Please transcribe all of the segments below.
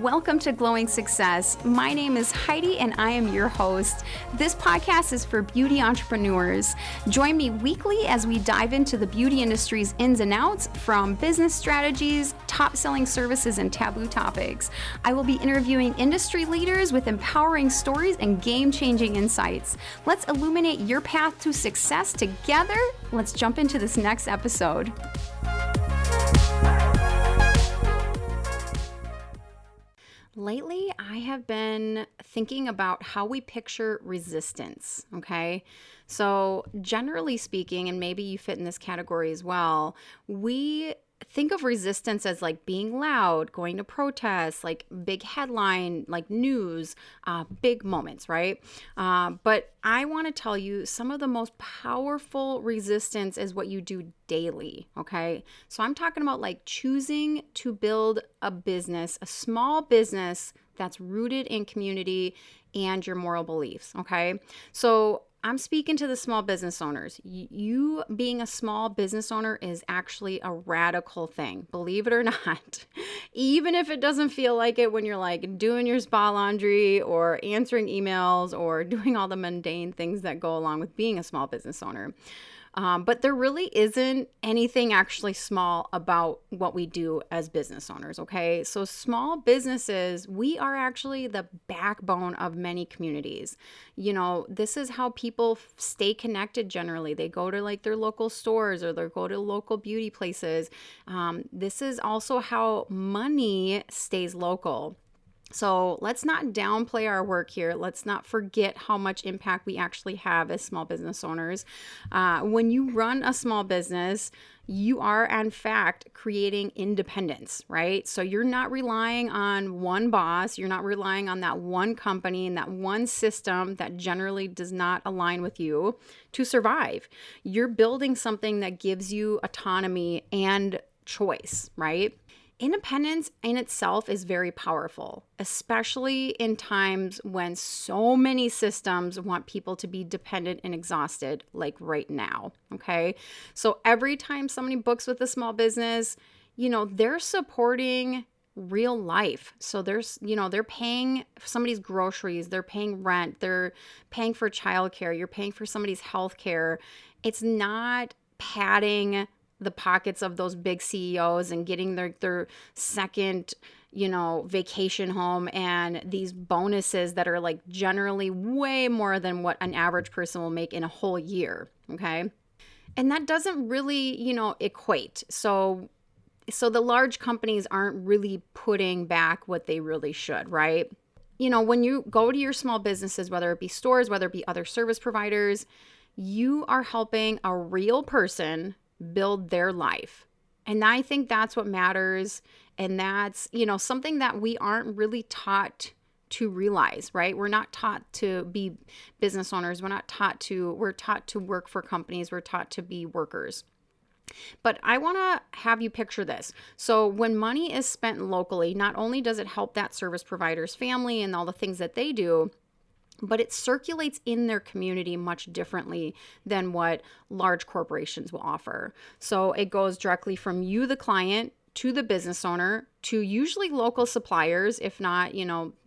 Welcome to Glowing Success. My name is Heidi and I am your host. This podcast is for beauty entrepreneurs. Join me weekly as we dive into the beauty industry's ins and outs, from business strategies, top-selling services, and taboo topics. I will be interviewing industry leaders with empowering stories and game-changing insights. Let's illuminate your path to success together. Let's jump into this next episode. Lately, I have been thinking about how we picture resistance, okay? So generally speaking, and maybe you fit in this category as well, we think of resistance as like being loud, going to protests, like big headline, like news, big moments, right? But I want to tell you some of the most powerful resistance is what you do daily, okay? So I'm talking about like choosing to build a business, a small business that's rooted in community and your moral beliefs, okay? So I'm speaking to the small business owners. You being a small business owner is actually a radical thing, believe it or not. Even if it doesn't feel like it when you're like doing your spa laundry or answering emails or doing all the mundane things that go along with being a small business owner. But there really isn't anything actually small about what we do as business owners, okay? So small businesses, we are actually the backbone of many communities. You know, this is how people stay connected generally. They go to like their local stores or they go to local beauty places. This is also how money stays local. So let's not downplay our work here. Let's not forget how much impact we actually have as small business owners. When you run a small business, you are in fact creating independence, right? So you're not relying on one boss. You're not relying on that one company and that one system that generally does not align with you to survive. You're building something that gives you autonomy and choice, right? Independence in itself is very powerful, especially in times when so many systems want people to be dependent and exhausted, like right now, okay? So every time somebody books with a small business, you know, they're supporting real life. So they're paying somebody's groceries, they're paying rent, they're paying for childcare, you're paying for somebody's health care. It's not padding the pockets of those big CEOs and getting their second, vacation home and these bonuses that are like generally way more than what an average person will make in a whole year, okay? And that doesn't really, equate. So the large companies aren't really putting back what they really should, right? When you go to your small businesses, whether it be stores, whether it be other service providers, you are helping a real person build their life. And I think that's what matters. And that's, something that we aren't really taught to realize, right? We're not taught to be business owners. We're taught to work for companies. We're taught to be workers. But I want to have you picture this. So when money is spent locally, not only does it help that service provider's family and all the things that they do, but it circulates in their community much differently than what large corporations will offer. So it goes directly from you, the client, to the business owner, to usually local suppliers, if not,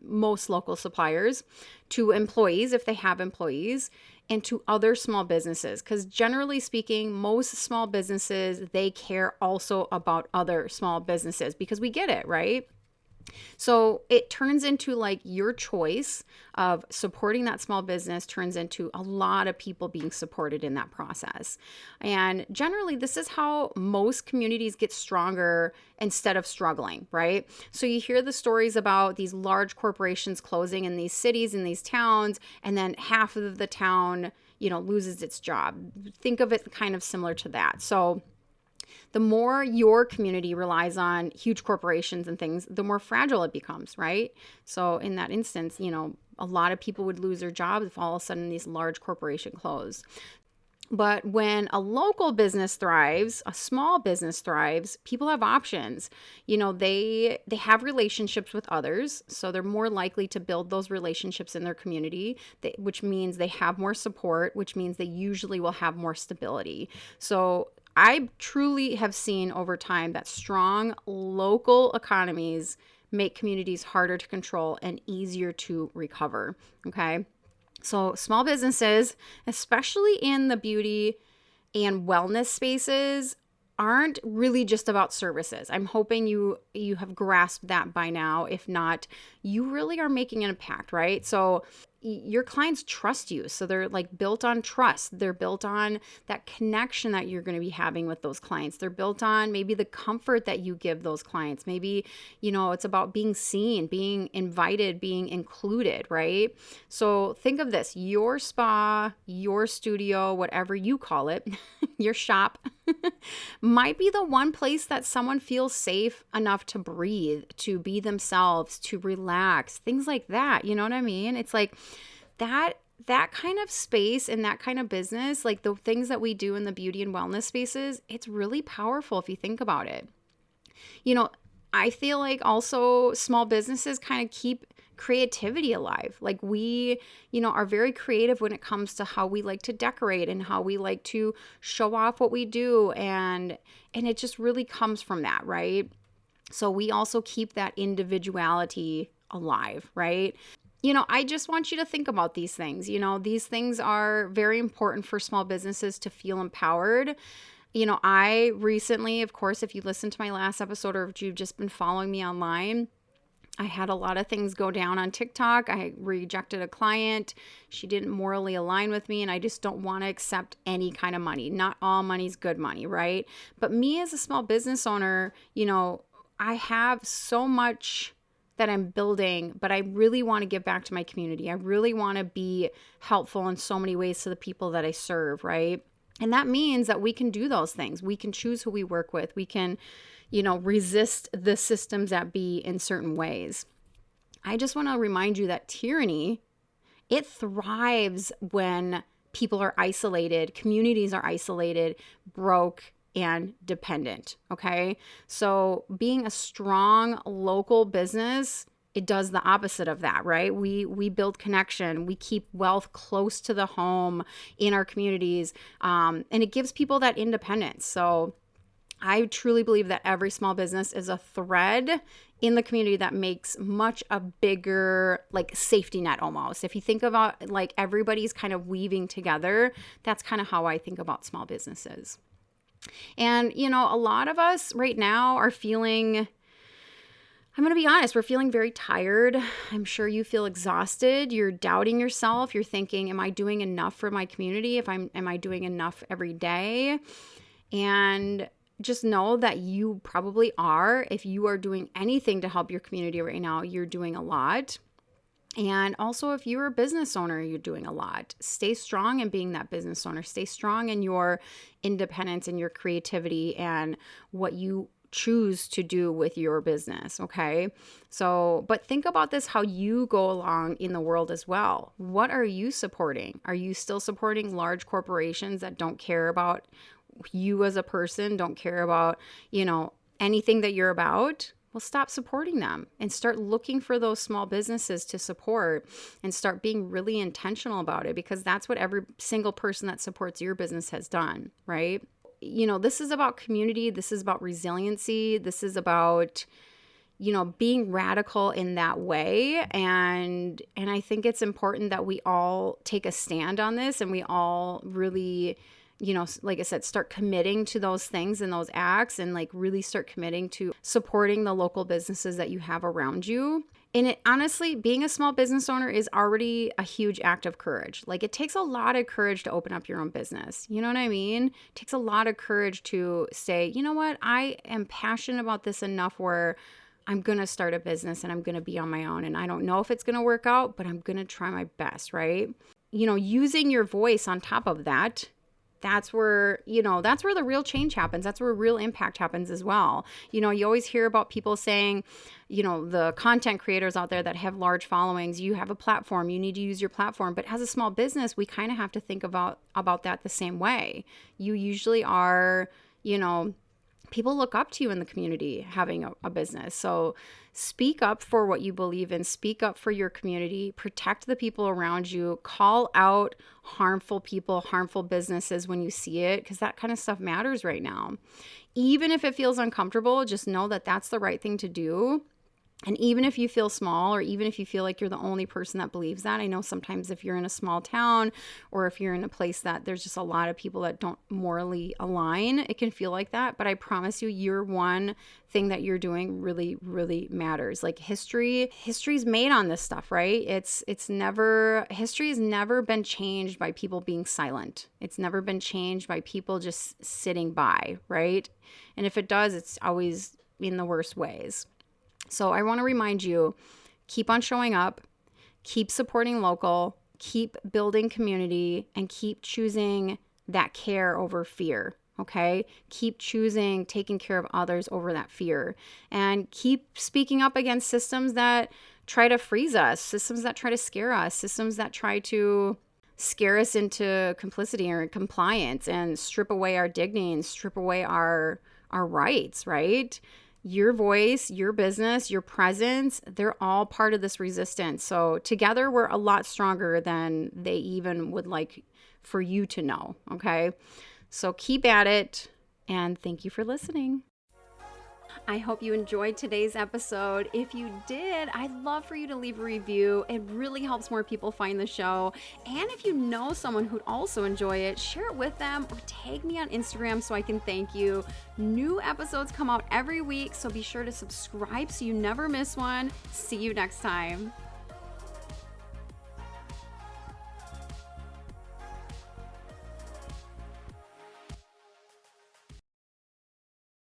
most local suppliers, to employees, if they have employees, and to other small businesses. Because generally speaking, most small businesses, they care also about other small businesses because we get it, right? So it turns into like your choice of supporting that small business turns into a lot of people being supported in that process. And generally, this is how most communities get stronger instead of struggling, right? So you hear the stories about these large corporations closing in these cities, in these towns, and then half of the town, loses its job. Think of it kind of similar to that. So the more your community relies on huge corporations and things, the more fragile it becomes, right? So in that instance, a lot of people would lose their jobs if all of a sudden these large corporations close. But when a local business thrives, a small business thrives, people have options. They have relationships with others, so they're more likely to build those relationships in their community, which means they have more support, which means they usually will have more stability. So I truly have seen over time that strong local economies make communities harder to control and easier to recover. Okay. So small businesses, especially in the beauty and wellness spaces, aren't really just about services. I'm hoping you have grasped that by now. If not, you really are making an impact, right? So your clients trust you. So they're like built on trust. They're built on that connection that you're going to be having with those clients. They're built on maybe the comfort that you give those clients. Maybe, it's about being seen, being invited, being included, right? So think of this, your spa, your studio, whatever you call it, your shop might be the one place that someone feels safe enough to breathe, to be themselves, to relax, things like that. You know what I mean? It's like that kind of space and that kind of business, like the things that we do in the beauty and wellness spaces, it's really powerful if you think about it. I feel like also small businesses kind of keep creativity alive. Like we, are very creative when it comes to how we like to decorate and how we like to show off what we do. And it just really comes from that, right? So we also keep that individuality alive, right? I just want you to think about these things. These things are very important for small businesses to feel empowered. I recently, of course, if you listened to my last episode or if you've just been following me online, I had a lot of things go down on TikTok. I rejected a client. She didn't morally align with me, and I just don't want to accept any kind of money. Not all money's good money, right? But me as a small business owner, I have so much that I'm building, but I really want to give back to my community. I really want to be helpful in so many ways to the people that I serve, right? And that means that we can do those things. We can choose who we work with. We can, resist the systems that be in certain ways. I just want to remind you that tyranny, it thrives when people are isolated, communities are isolated, broke, and dependent. Okay. So being a strong local business, it does the opposite of that, right? We build connection. We keep wealth close to the home in our communities. And it gives people that independence. So I truly believe that every small business is a thread in the community that makes much a bigger like safety net almost. If you think about like everybody's kind of weaving together, that's kind of how I think about small businesses. And, a lot of us right now are feeling, I'm going to be honest, we're feeling very tired. I'm sure you feel exhausted. You're doubting yourself. You're thinking, am I doing enough for my community? Am I doing enough every day? And just know that you probably are. If you are doing anything to help your community right now, you're doing a lot. And also, if you're a business owner, you're doing a lot. Stay strong in being that business owner. Stay strong in your independence and your creativity and what you choose to do with your business, okay? So, but think about this, how you go along in the world as well. What are you supporting? Are you still supporting large corporations that don't care about you as a person, don't care about, anything that you're about? Well, stop supporting them and start looking for those small businesses to support and start being really intentional about it, because that's what every single person that supports your business has done, right? This is about community. This is about resiliency. This is about, being radical in that way. And I think it's important that we all take a stand on this and we all really, like I said, start committing to those things and those acts and like really start committing to supporting the local businesses that you have around you. And it honestly, being a small business owner is already a huge act of courage. Like it takes a lot of courage to open up your own business. You know what I mean? It takes a lot of courage to say, you know what, I am passionate about this enough where I'm going to start a business and I'm going to be on my own. And I don't know if it's going to work out, but I'm going to try my best, right? Using your voice on top of that, that's where the real change happens. That's where real impact happens as well. You always hear about people saying, the content creators out there that have large followings, you have a platform, you need to use your platform. But as a small business, we kind of have to think about that the same way. You usually are, people look up to you in the community having a business. So speak up for what you believe in, speak up for your community, protect the people around you, call out harmful people, harmful businesses when you see it, because that kind of stuff matters right now. Even if it feels uncomfortable, just know that that's the right thing to do. And even if you feel small, or even if you feel like you're the only person that believes that, I know sometimes if you're in a small town or if you're in a place that there's just a lot of people that don't morally align, it can feel like that. But I promise you, your one thing that you're doing really, really matters. Like history's made on this stuff, right? History has never been changed by people being silent. It's never been changed by people just sitting by, right? And if it does, it's always in the worst ways. So I want to remind you, keep on showing up, keep supporting local, keep building community, and keep choosing that care over fear, okay? Keep choosing taking care of others over that fear, and keep speaking up against systems that try to freeze us, systems that try to scare us, systems that try to scare us into complicity or compliance and strip away our dignity and strip away our rights, right? Your voice, your business, your presence, they're all part of this resistance. So together we're a lot stronger than they even would like for you to know, okay? So keep at it, and thank you for listening. I hope you enjoyed today's episode. If you did, I'd love for you to leave a review. It really helps more people find the show. And if you know someone who'd also enjoy it, share it with them or tag me on Instagram so I can thank you. New episodes come out every week, so be sure to subscribe so you never miss one. See you next time.